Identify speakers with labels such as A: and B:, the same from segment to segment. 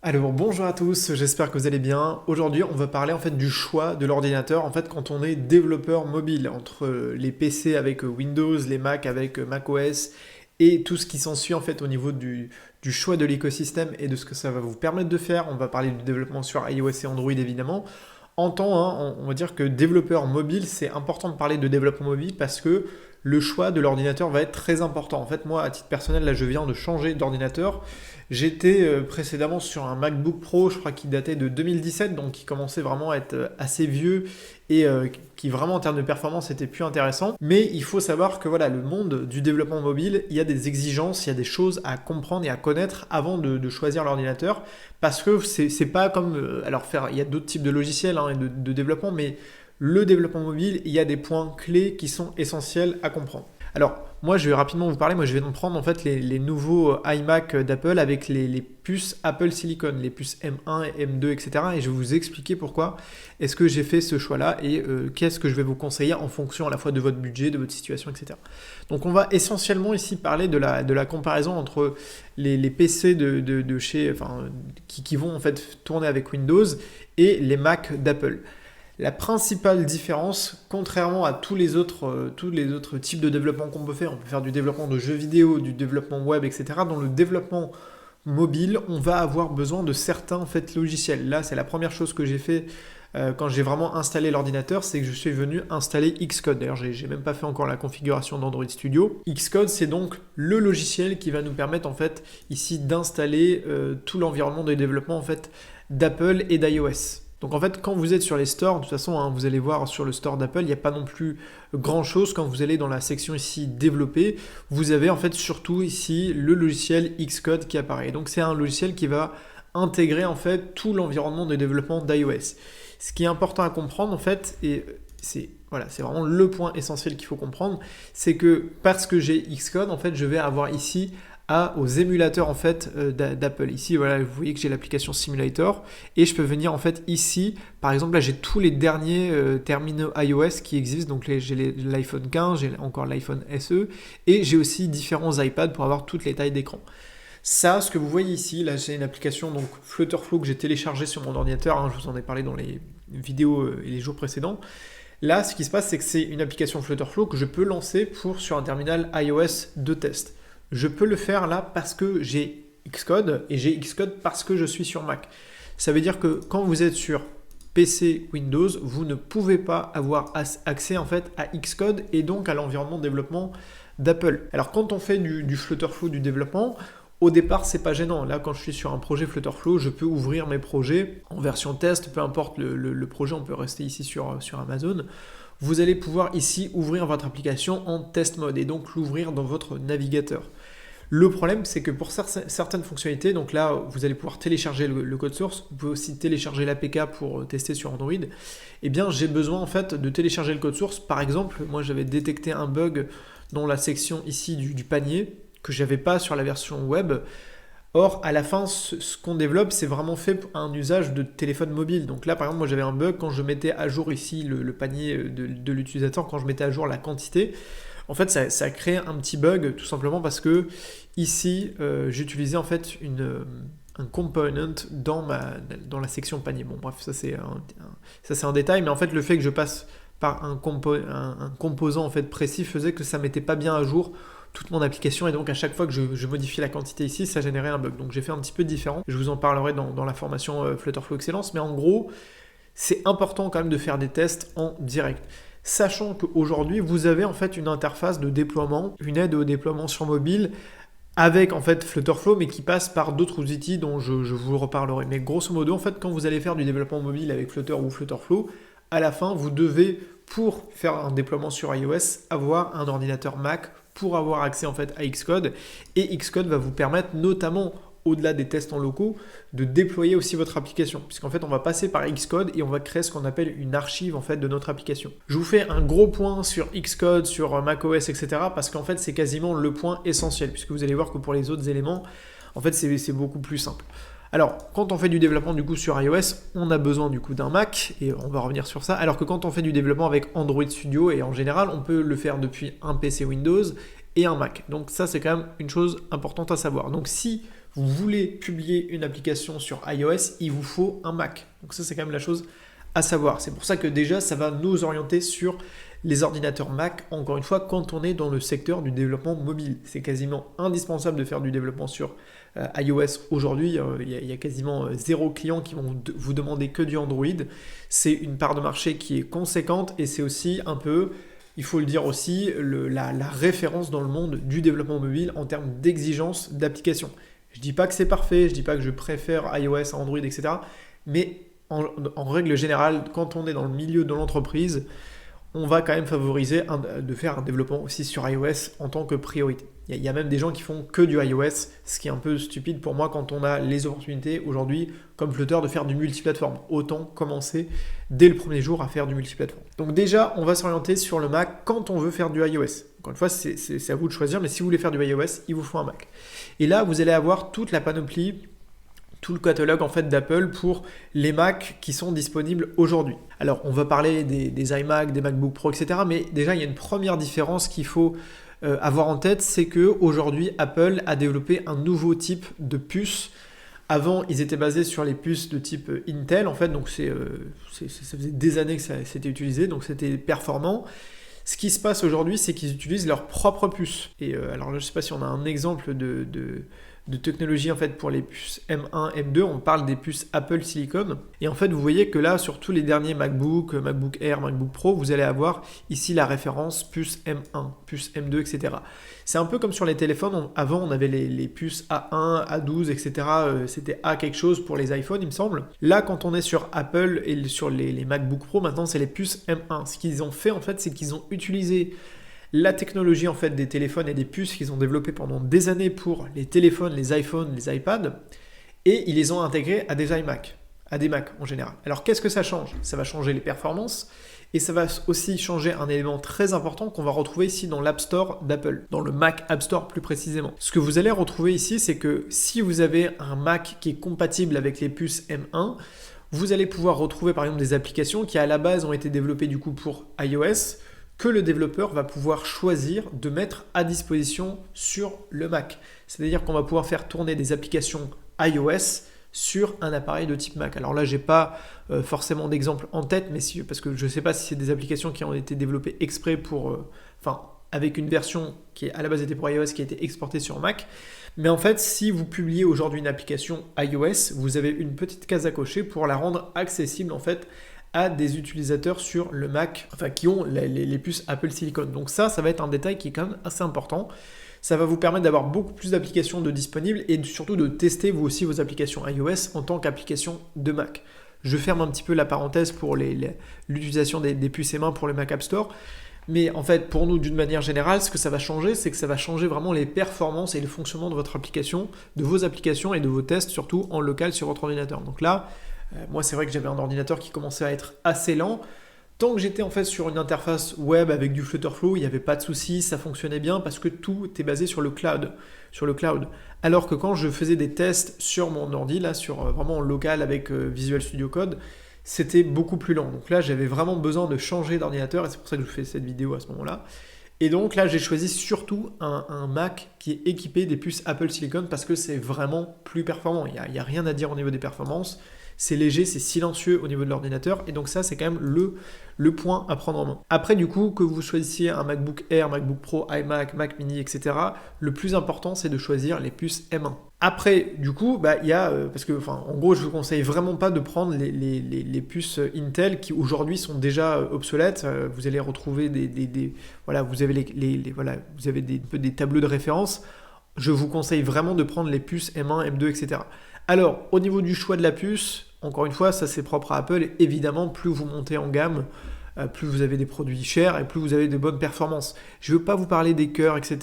A: Alors bonjour à tous, j'espère que vous allez bien. Aujourd'hui, on va parler en fait du choix de l'ordinateur en fait quand on est développeur mobile entre les PC avec Windows, les Mac avec macOS et tout ce qui s'ensuit en fait au niveau du choix de l'écosystème et de ce que ça va vous permettre de faire. On va parler du développement sur iOS et Android évidemment. En temps, hein, on va dire que développeur mobile, c'est important de parler de développement mobile parce que le choix de l'ordinateur va être très important. En fait, moi, à titre personnel, là, je viens de changer d'ordinateur. J'étais précédemment sur un MacBook Pro, je crois qu'il datait de 2017, donc qui commençait vraiment à être assez vieux et qui vraiment en termes de performance était plus intéressant. Mais il faut savoir que voilà, le monde du développement mobile, il y a des exigences, il y a des choses à comprendre et à connaître avant de choisir l'ordinateur, parce que c'est pas comme alors faire, il y a d'autres types de logiciels hein, et de développement, mais le développement mobile, il y a des points clés qui sont essentiels à comprendre. Alors, moi, je vais rapidement vous parler. Moi, je vais donc prendre en fait les nouveaux iMac d'Apple avec les puces Apple Silicon, les puces M1 et M2, etc. Et je vais vous expliquer pourquoi est-ce que j'ai fait ce choix-là et qu'est-ce que je vais vous conseiller en fonction à la fois de votre budget, de votre situation, etc. Donc, on va essentiellement ici parler de la comparaison entre les PC de chez, enfin, qui vont en fait tourner avec Windows et les Mac d'Apple. La principale différence, contrairement à tous les autres types de développement qu'on peut faire, on peut faire du développement de jeux vidéo, du développement web, etc. Dans le développement mobile, on va avoir besoin de certains en fait, logiciels. Là, c'est la première chose que j'ai fait quand j'ai vraiment installé l'ordinateur, c'est que je suis venu installer Xcode. D'ailleurs, j'ai même pas fait encore la configuration d'Android Studio. Xcode, c'est donc le logiciel qui va nous permettre en fait ici d'installer tout l'environnement de développement en fait d'Apple et d'iOS. Donc en fait, quand vous êtes sur les stores, de toute façon, hein, vous allez voir sur le store d'Apple, il n'y a pas non plus grand-chose. Quand vous allez dans la section ici développer, vous avez en fait surtout ici le logiciel Xcode qui apparaît. Donc c'est un logiciel qui va intégrer en fait tout l'environnement de développement d'iOS. Ce qui est important à comprendre en fait, et c'est voilà, c'est vraiment le point essentiel qu'il faut comprendre, c'est que parce que j'ai Xcode, en fait, je vais avoir ici aux émulateurs en fait d'Apple. Ici, voilà, vous voyez que j'ai l'application Simulator et je peux venir en fait ici, par exemple, là j'ai tous les derniers terminaux iOS qui existent. Donc j'ai l'iPhone 15, j'ai encore l'iPhone SE et j'ai aussi différents iPads pour avoir toutes les tailles d'écran. Ça, ce que vous voyez ici, là j'ai une application donc Flutterflow que j'ai téléchargée sur mon ordinateur, hein, je vous en ai parlé dans les vidéos et les jours précédents. Là, ce qui se passe, c'est que c'est une application Flutterflow que je peux lancer sur un terminal iOS de test. Je peux le faire là parce que j'ai Xcode et j'ai Xcode parce que je suis sur Mac. Ça veut dire que quand vous êtes sur PC Windows, vous ne pouvez pas avoir accès en fait à Xcode et donc à l'environnement de développement d'Apple. Alors quand on fait du Flutterflow du développement, au départ, c'est pas gênant. Là, quand je suis sur un projet Flutterflow, je peux ouvrir mes projets en version test, peu importe le projet, on peut rester ici sur Amazon. Vous allez pouvoir ici ouvrir votre application en test mode et donc l'ouvrir dans votre navigateur. Le problème, c'est que pour certaines fonctionnalités, donc là, vous allez pouvoir télécharger le code source, vous pouvez aussi télécharger l'APK pour tester sur Android. Eh bien, j'ai besoin en fait de télécharger le code source. Par exemple, moi, j'avais détecté un bug dans la section ici du panier que j'avais pas sur la version web. Or, à la fin, ce qu'on développe, c'est vraiment fait pour un usage de téléphone mobile. Donc là, par exemple, moi j'avais un bug quand je mettais à jour ici le panier de l'utilisateur, quand je mettais à jour la quantité. En fait, ça a créé un petit bug tout simplement parce que ici, j'utilisais en fait un component dans la section panier. Bon, bref, ça c'est un détail, mais en fait, le fait que je passe par un composant en fait précis faisait que ça mettait pas bien à jour toute mon application et donc à chaque fois que je modifiais la quantité ici, ça générait un bug. Donc j'ai fait un petit peu différent. Je vous en parlerai dans la formation Flutterflow Excellence, mais en gros, c'est important quand même de faire des tests en direct. Sachant qu'aujourd'hui, vous avez en fait une interface de déploiement, une aide au déploiement sur mobile avec en fait Flutterflow, mais qui passe par d'autres outils dont je vous reparlerai. Mais grosso modo, en fait, quand vous allez faire du développement mobile avec Flutter ou Flutterflow, à la fin, vous devez, pour faire un déploiement sur iOS, avoir un ordinateur Mac pour avoir accès en fait à Xcode. Et Xcode va vous permettre notamment, au-delà des tests en locaux, de déployer aussi votre application. Puisqu'en fait, on va passer par Xcode et on va créer ce qu'on appelle une archive en fait de notre application. Je vous fais un gros point sur Xcode, sur macOS, etc. parce qu'en fait, c'est quasiment le point essentiel. Puisque vous allez voir que pour les autres éléments, en fait, c'est beaucoup plus simple. Alors, quand on fait du développement du coup sur iOS, on a besoin du coup d'un Mac, et on va revenir sur ça, alors que quand on fait du développement avec Android Studio, et en général, on peut le faire depuis un PC Windows et un Mac. Donc ça, c'est quand même une chose importante à savoir. Donc si vous voulez publier une application sur iOS, il vous faut un Mac. Donc ça, c'est quand même la chose à savoir. C'est pour ça que déjà, ça va nous orienter sur les ordinateurs Mac, encore une fois, quand on est dans le secteur du développement mobile. C'est quasiment indispensable de faire du développement sur iOS aujourd'hui. Il y a quasiment zéro client qui vont vous demander que du Android. C'est une part de marché qui est conséquente et c'est aussi un peu, il faut le dire aussi, la référence dans le monde du développement mobile en termes d'exigence d'application. Je ne dis pas que c'est parfait, je ne dis pas que je préfère iOS à Android, etc. Mais en règle générale, quand on est dans le milieu de l'entreprise, on va quand même favoriser de faire un développement aussi sur iOS en tant que priorité. Il y a même des gens qui font que du iOS, ce qui est un peu stupide pour moi quand on a les opportunités aujourd'hui, comme Flutter, de faire du multiplateforme. Autant commencer dès le premier jour à faire du multiplateforme. Donc déjà, on va s'orienter sur le Mac quand on veut faire du iOS. Encore une fois, c'est à vous de choisir, mais si vous voulez faire du iOS, il vous faut un Mac. Et là, vous allez avoir toute la panoplie, tout le catalogue en fait d'Apple pour les Mac qui sont disponibles aujourd'hui. Alors on va parler des iMac, des MacBook Pro, etc. Mais déjà il y a une première différence qu'il faut avoir en tête, c'est que aujourd'hui Apple a développé un nouveau type de puce. Avant ils étaient basés sur les puces de type Intel en fait, donc ça faisait des années que ça s'était utilisé, donc c'était performant. Ce qui se passe aujourd'hui, c'est qu'ils utilisent leur propre puce. Et alors là, je ne sais pas si on a un exemple de technologie en fait pour les puces M1, M2, on parle des puces Apple Silicon. Et en fait, vous voyez que là, sur tous les derniers MacBook, MacBook Air, MacBook Pro, vous allez avoir ici la référence puce M1, puce M2, etc. C'est un peu comme sur les téléphones. Avant, on avait les puces A1, A12, etc. C'était A quelque chose pour les iPhones, il me semble. Là, quand on est sur Apple et sur les MacBook Pro, maintenant, c'est les puces M1. Ce qu'ils ont fait, en fait, c'est qu'ils ont utilisé la technologie en fait des téléphones et des puces qu'ils ont développées pendant des années pour les téléphones, les iPhones, les iPads, et ils les ont intégrés à des iMac, à des Mac en général. Alors qu'est-ce que ça change? Ça va changer les performances, et ça va aussi changer un élément très important qu'on va retrouver ici dans l'App Store d'Apple, dans le Mac App Store plus précisément. Ce que vous allez retrouver ici, c'est que si vous avez un Mac qui est compatible avec les puces M1, vous allez pouvoir retrouver par exemple des applications qui à la base ont été développées du coup pour iOS, que le développeur va pouvoir choisir de mettre à disposition sur le Mac. C'est-à-dire qu'on va pouvoir faire tourner des applications iOS sur un appareil de type Mac. Alors là, je n'ai pas forcément d'exemple en tête, mais parce que je ne sais pas si c'est des applications qui ont été développées exprès pour... avec une version qui à la base était pour iOS, qui a été exportée sur Mac. Mais en fait, si vous publiez aujourd'hui une application iOS, vous avez une petite case à cocher pour la rendre accessible en fait à des utilisateurs sur le Mac, qui ont les puces Apple Silicon. Donc ça va être un détail qui est quand même assez important. Ça va vous permettre d'avoir beaucoup plus d'applications de disponibles et surtout de tester vous aussi vos applications iOS en tant qu'application de Mac. Je ferme un petit peu la parenthèse pour l'utilisation des puces M1 pour le Mac App Store. Mais en fait, pour nous, d'une manière générale, ce que ça va changer, c'est que ça va changer vraiment les performances et le fonctionnement de votre application, de vos applications et de vos tests, surtout en local sur votre ordinateur. Donc là, moi, c'est vrai que j'avais un ordinateur qui commençait à être assez lent. Tant que j'étais en fait sur une interface web avec du Flutterflow, il n'y avait pas de souci, ça fonctionnait bien parce que tout est basé sur le cloud. Alors que quand je faisais des tests sur mon ordi, là, vraiment en local avec Visual Studio Code, c'était beaucoup plus lent. Donc là, j'avais vraiment besoin de changer d'ordinateur et c'est pour ça que je fais cette vidéo à ce moment-là. Et donc là, j'ai choisi surtout un Mac qui est équipé des puces Apple Silicon parce que c'est vraiment plus performant. Il n'y a rien à dire au niveau des performances. C'est léger, c'est silencieux au niveau de l'ordinateur et donc ça c'est quand même le point à prendre en main. Après du coup que vous choisissiez un MacBook Air, MacBook Pro, iMac, Mac Mini, etc. Le plus important c'est de choisir les puces M1. Après du coup il y a parce que en gros je vous conseille vraiment pas de prendre les puces Intel qui aujourd'hui sont déjà obsolètes. Vous allez retrouver vous avez vous avez des tableaux de référence. Je vous conseille vraiment de prendre les puces M1, M2, etc. Alors, au niveau du choix de la puce, encore une fois, ça c'est propre à Apple. Et évidemment, plus vous montez en gamme, plus vous avez des produits chers et plus vous avez de bonnes performances. Je ne veux pas vous parler des cœurs, etc.,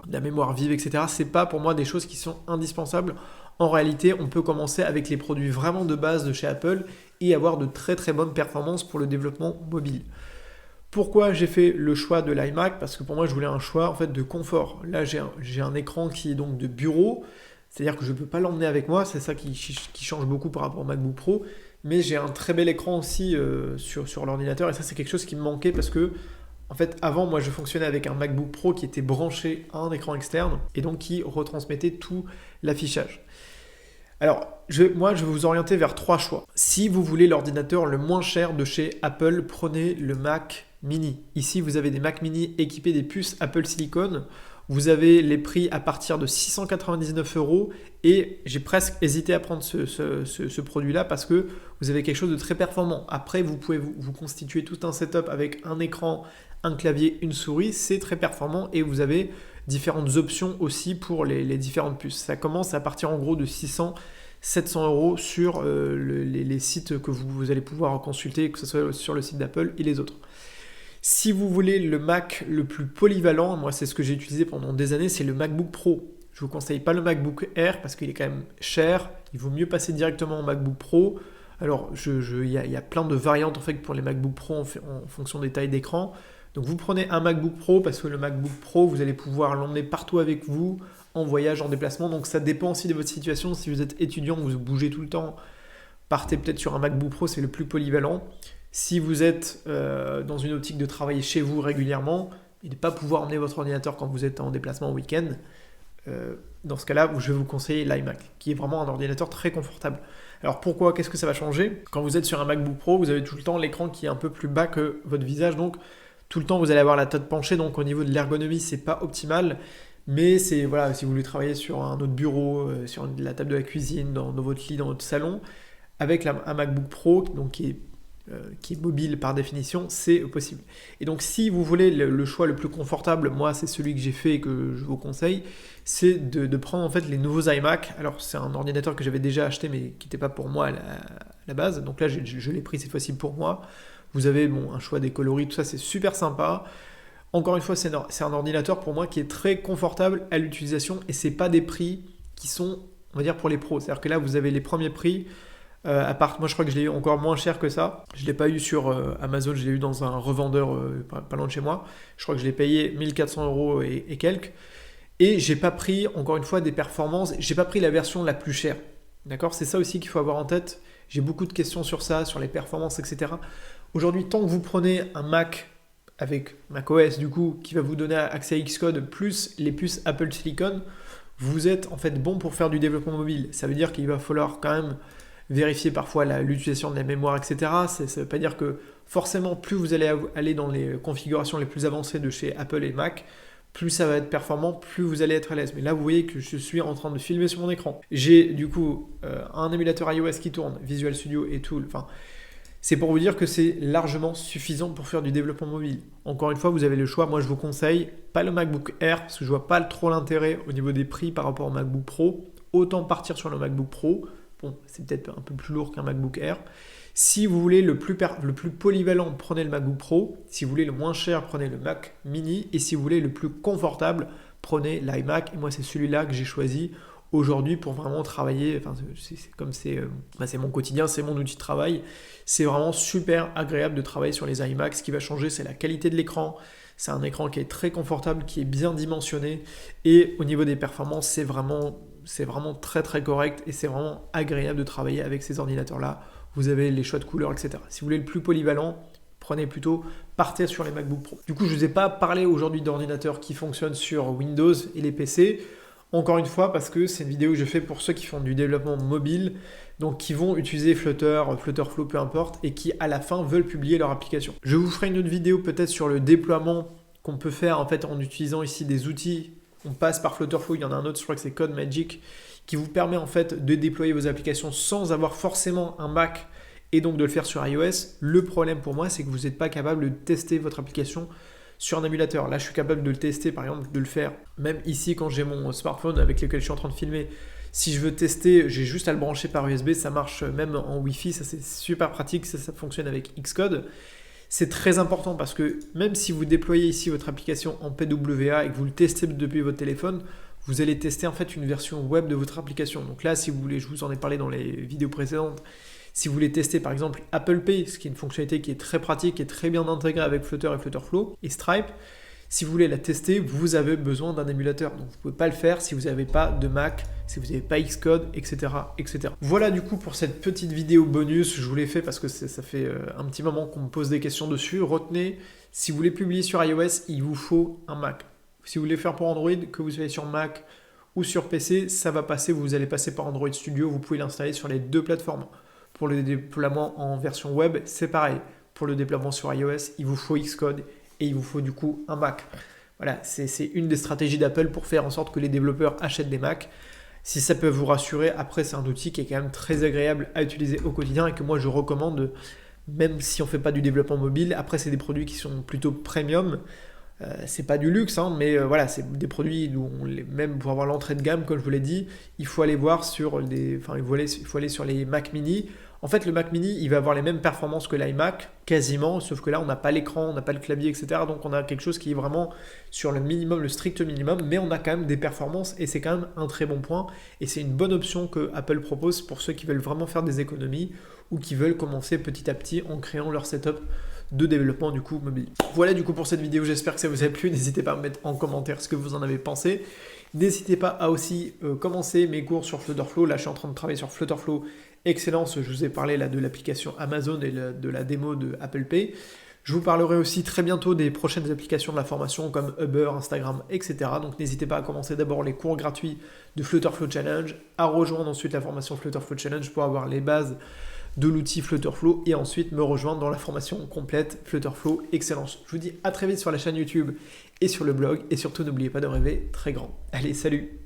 A: de la mémoire vive, etc. Ce n'est pas pour moi des choses qui sont indispensables. En réalité, on peut commencer avec les produits vraiment de base de chez Apple et avoir de très très bonnes performances pour le développement mobile. Pourquoi j'ai fait le choix de l'iMac? Parce que pour moi, je voulais un choix en fait de confort. Là, j'ai un écran qui est donc de bureau. C'est-à-dire que je ne peux pas l'emmener avec moi, c'est ça qui change beaucoup par rapport au MacBook Pro, mais j'ai un très bel écran aussi sur l'ordinateur, et ça c'est quelque chose qui me manquait parce que En fait, avant, moi, je fonctionnais avec un MacBook Pro qui était branché à un écran externe et donc qui retransmettait tout l'affichage. Alors, moi, je vais vous orienter vers 3 choix. Si vous voulez l'ordinateur le moins cher de chez Apple, prenez le Mac Mini. Ici, vous avez des Mac Mini équipés des puces Apple Silicon. Vous avez les prix à partir de 699 € et j'ai presque hésité à prendre ce produit-là parce que vous avez quelque chose de très performant. Après, vous pouvez vous constituer tout un setup avec un écran, un clavier, une souris. C'est très performant et vous avez différentes options aussi pour les différentes puces. Ça commence à partir en gros de 600-700 € sur les sites que vous allez pouvoir consulter, que ce soit sur le site d'Apple et les autres. Si vous voulez le Mac le plus polyvalent, moi c'est ce que j'ai utilisé pendant des années, c'est le MacBook Pro. Je ne vous conseille pas le MacBook Air parce qu'il est quand même cher. Il vaut mieux passer directement au MacBook Pro. Alors il y a plein de variantes en fait pour les MacBook Pro en fonction des tailles d'écran. Donc vous prenez un MacBook Pro parce que le MacBook Pro, vous allez pouvoir l'emmener partout avec vous, en voyage, en déplacement. Donc ça dépend aussi de votre situation. Si vous êtes étudiant, vous bougez tout le temps, partez peut-être sur un MacBook Pro, c'est le plus polyvalent. Si vous êtes dans une optique de travailler chez vous régulièrement et de ne pas pouvoir emmener votre ordinateur quand vous êtes en déplacement au week-end, dans ce cas-là, je vais vous conseiller l'iMac, qui est vraiment un ordinateur très confortable. Alors pourquoi? Qu'est-ce que ça va changer? Quand vous êtes sur un MacBook Pro, vous avez tout le temps l'écran qui est un peu plus bas que votre visage, donc tout le temps vous allez avoir la tête penchée, donc au niveau de l'ergonomie, c'est pas optimal. Mais c'est voilà, si vous voulez travailler sur un autre bureau, sur la table de la cuisine, dans votre lit, dans votre salon, avec un MacBook Pro, donc qui est mobile par définition, c'est possible. Et donc si vous voulez le choix le plus confortable, moi c'est celui que j'ai fait et que je vous conseille, c'est de prendre en fait les nouveaux iMac. Alors c'est un ordinateur que j'avais déjà acheté mais qui n'était pas pour moi à la base, donc là je l'ai pris cette fois-ci pour moi. Vous avez un choix des coloris, tout ça c'est super sympa. Encore une fois, c'est un ordinateur pour moi qui est très confortable à l'utilisation et c'est pas des prix qui sont, on va dire, pour les pros. C'est-à-dire que là vous avez les premiers prix. À part, moi je crois que je l'ai eu encore moins cher que ça. Je ne l'ai pas eu sur Amazon, je l'ai eu dans un revendeur pas loin de chez moi. Je crois que je l'ai payé 1400 € et quelques. Et j'ai pas pris, encore une fois, des performances. J'ai pas pris la version la plus chère. D'accord? C'est ça aussi qu'il faut avoir en tête. J'ai beaucoup de questions sur ça, sur les performances, etc. Aujourd'hui, tant que vous prenez un Mac avec macOS du coup, qui va vous donner accès à Xcode plus les puces Apple Silicon, vous êtes en fait bon pour faire du développement mobile. Ça veut dire qu'il va falloir quand même vérifier parfois l'utilisation de la mémoire, etc. Ça ne veut pas dire que forcément, plus vous allez aller dans les configurations les plus avancées de chez Apple et Mac, plus ça va être performant, plus vous allez être à l'aise. Mais là, vous voyez que je suis en train de filmer sur mon écran. J'ai du coup un émulateur iOS qui tourne, Visual Studio et tout. Enfin, c'est pour vous dire que c'est largement suffisant pour faire du développement mobile. Encore une fois, vous avez le choix. Moi, je vous conseille pas le MacBook Air parce que je vois pas trop l'intérêt au niveau des prix par rapport au MacBook Pro. Autant partir sur le MacBook Pro. Bon, c'est peut-être un peu plus lourd qu'un MacBook Air. Si vous voulez le plus polyvalent, prenez le MacBook Pro. Si vous voulez le moins cher, prenez le Mac Mini. Et si vous voulez le plus confortable, prenez l'iMac. Et moi, c'est celui-là que j'ai choisi aujourd'hui pour vraiment travailler. Enfin, c'est mon quotidien, c'est mon outil de travail. C'est vraiment super agréable de travailler sur les iMac. Ce qui va changer, c'est la qualité de l'écran. C'est un écran qui est très confortable, qui est bien dimensionné. Et au niveau des performances, c'est vraiment très très correct et c'est vraiment agréable de travailler avec ces ordinateurs-là. Vous avez les choix de couleurs, etc. Si vous voulez le plus polyvalent, partez sur les MacBook Pro. Du coup, je ne vous ai pas parlé aujourd'hui d'ordinateurs qui fonctionnent sur Windows et les PC. Encore une fois, parce que c'est une vidéo que je fais pour ceux qui font du développement mobile, donc qui vont utiliser Flutter, Flutterflow, peu importe, et qui à la fin veulent publier leur application. Je vous ferai une autre vidéo peut-être sur le déploiement qu'on peut faire en fait en utilisant ici des outils. On passe par Flutterflow, il y en a un autre, je crois que c'est CodeMagic, qui vous permet en fait de déployer vos applications sans avoir forcément un Mac et donc de le faire sur iOS. Le problème pour moi, c'est que vous n'êtes pas capable de tester votre application sur un émulateur. Là, je suis capable de le tester, par exemple, de le faire même ici quand j'ai mon smartphone avec lequel je suis en train de filmer. Si je veux tester, j'ai juste à le brancher par USB, ça marche même en Wi-Fi, ça c'est super pratique, ça fonctionne avec Xcode. C'est très important parce que même si vous déployez ici votre application en PWA et que vous le testez depuis votre téléphone, vous allez tester en fait une version web de votre application. Donc là, si vous voulez, je vous en ai parlé dans les vidéos précédentes, si vous voulez tester par exemple Apple Pay, ce qui est une fonctionnalité qui est très pratique et très bien intégrée avec Flutter et Flutterflow et Stripe, si vous voulez la tester, vous avez besoin d'un émulateur. Donc vous ne pouvez pas le faire si vous n'avez pas de Mac, si vous n'avez pas Xcode, etc., etc. Voilà du coup pour cette petite vidéo bonus. Je vous l'ai fait parce que ça fait un petit moment qu'on me pose des questions dessus. Retenez, Si vous voulez publier sur iOS, il vous faut un Mac. Si vous voulez faire pour Android, que vous soyez sur Mac ou sur PC, ça va passer, vous allez passer par Android Studio, vous pouvez l'installer sur les deux plateformes. Pour le déploiement en version web, c'est pareil. Pour le déploiement sur iOS, il vous faut Xcode et il vous faut du coup un Mac. Voilà, c'est une des stratégies d'Apple pour faire en sorte que les développeurs achètent des Macs. Si ça peut vous rassurer, après c'est un outil qui est quand même très agréable à utiliser au quotidien et que moi je recommande, même si on ne fait pas du développement mobile. Après c'est des produits qui sont plutôt premium. C'est pas du luxe, hein, mais voilà, c'est des produits où même pour avoir l'entrée de gamme, comme je vous l'ai dit, il faut aller voir sur il faut aller sur les Mac mini. En fait, le Mac mini, il va avoir les mêmes performances que l'iMac, quasiment, sauf que là, on n'a pas l'écran, on n'a pas le clavier, etc. Donc, on a quelque chose qui est vraiment sur le minimum, le strict minimum, mais on a quand même des performances et c'est quand même un très bon point. Et c'est une bonne option que Apple propose pour ceux qui veulent vraiment faire des économies ou qui veulent commencer petit à petit en créant leur setup de développement du coup mobile. Voilà du coup pour cette vidéo, j'espère que ça vous a plu. N'hésitez pas à me mettre en commentaire ce que vous en avez pensé. N'hésitez pas à aussi commencer mes cours sur Flutterflow. Là, je suis en train de travailler sur Flutterflow Excellence. Je vous ai parlé là de l'application Amazon et de la démo de Apple Pay. Je vous parlerai aussi très bientôt des prochaines applications de la formation comme Uber, Instagram, etc. Donc n'hésitez pas à commencer d'abord les cours gratuits de Flutterflow Challenge, à rejoindre ensuite la formation Flutterflow Challenge pour avoir les bases de l'outil Flutterflow et ensuite me rejoindre dans la formation complète Flutterflow Excellence. Je vous dis à très vite sur la chaîne YouTube et sur le blog et surtout n'oubliez pas de rêver très grand. Allez, salut!